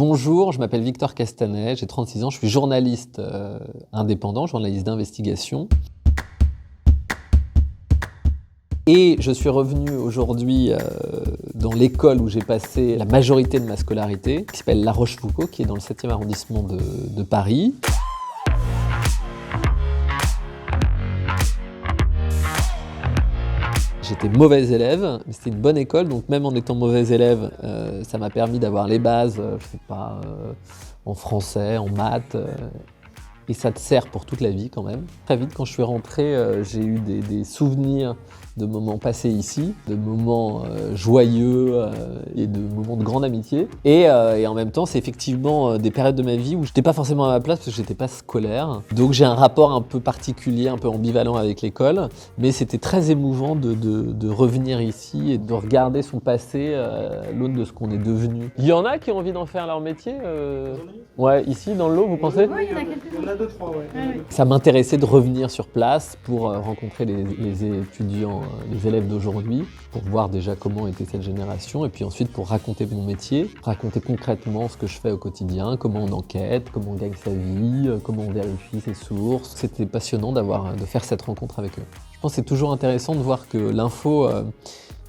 Bonjour, je m'appelle Victor Castanet, j'ai 36 ans, je suis journaliste indépendant, journaliste d'investigation. Et je suis revenu aujourd'hui dans l'école où j'ai passé la majorité de ma scolarité, qui s'appelle La Rochefoucauld, qui est dans le 7e arrondissement de Paris. J'étais mauvais élève, mais c'était une bonne école, donc même en étant mauvais élève, ça m'a permis d'avoir les bases, en français, en maths, et ça te sert pour toute la vie quand même. Très vite, quand je suis rentré, j'ai eu des souvenirs de moments passés ici, de moments joyeux et de moments de grande amitié. Et en même temps, c'est effectivement des périodes de ma vie où je n'étais pas forcément à ma place parce que je n'étais pas scolaire. Donc j'ai un rapport un peu particulier, un peu ambivalent avec l'école. Mais c'était très émouvant de revenir ici et de regarder son passé à l'aune de ce qu'on est devenu. Il y en a qui ont envie d'en faire leur métier Ouais, ici dans le lot, vous pensez? Oui, il y en a quelques-uns. Il y en a 2-3, ouais. Ça m'intéressait de revenir sur place pour rencontrer les étudiants, les élèves d'aujourd'hui, pour voir déjà comment était cette génération, et puis ensuite pour raconter mon métier, raconter concrètement ce que je fais au quotidien, comment on enquête, comment on gagne sa vie, comment on vérifie ses sources. C'était passionnant de faire cette rencontre avec eux. Je pense que c'est toujours intéressant de voir que l'info,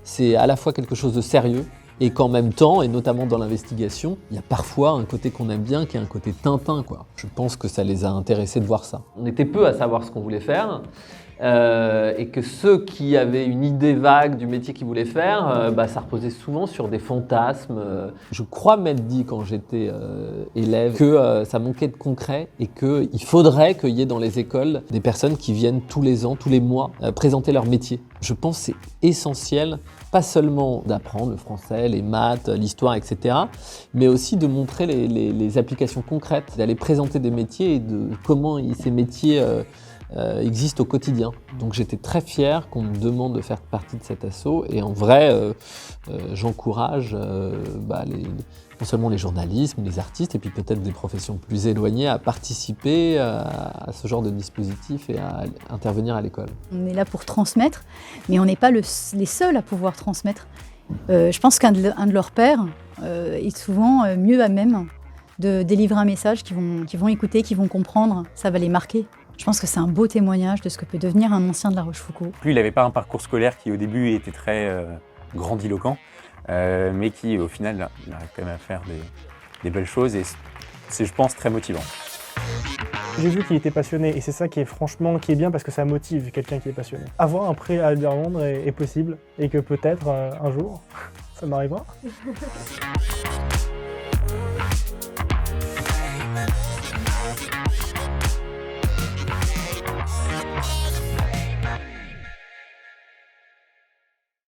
c'est à la fois quelque chose de sérieux, et qu'en même temps, et notamment dans l'investigation, il y a parfois un côté qu'on aime bien, qui est un côté Tintin, quoi. Je pense que ça les a intéressés de voir ça. On était peu à savoir ce qu'on voulait faire, et que ceux qui avaient une idée vague du métier qu'ils voulaient faire, ça reposait souvent sur des fantasmes. Je crois m'être dit quand j'étais élève que ça manquait de concret et qu'il faudrait qu'il y ait dans les écoles des personnes qui viennent tous les ans, tous les mois, présenter leur métier. Je pense que c'est essentiel, pas seulement d'apprendre le français, les maths, l'histoire, etc., mais aussi de montrer les applications concrètes, d'aller présenter des métiers et de comment ces métiers existent au quotidien. Donc j'étais très fier qu'on me demande de faire partie de cet asso, et en vrai, j'encourage non seulement les journalistes, mais les artistes, et puis peut-être des professions plus éloignées à participer à ce genre de dispositif et à intervenir à l'école. On est là pour transmettre, mais on n'est pas les seuls à pouvoir transmettre. Je pense qu'un de leurs pairs est souvent mieux à même de délivrer un message qu'ils vont écouter, qu'ils vont comprendre, ça va les marquer. Je pense que c'est un beau témoignage de ce que peut devenir un ancien de La Rochefoucauld. Lui, il n'avait pas un parcours scolaire qui au début était très grandiloquent, mais qui au final il arrive quand même à faire des belles choses, et c'est, je pense, très motivant. J'ai vu qu'il était passionné, et c'est ça qui est bien, parce que ça motive quelqu'un qui est passionné. Avoir un prêt à lui rendre est possible, et que peut-être un jour, ça m'arrivera.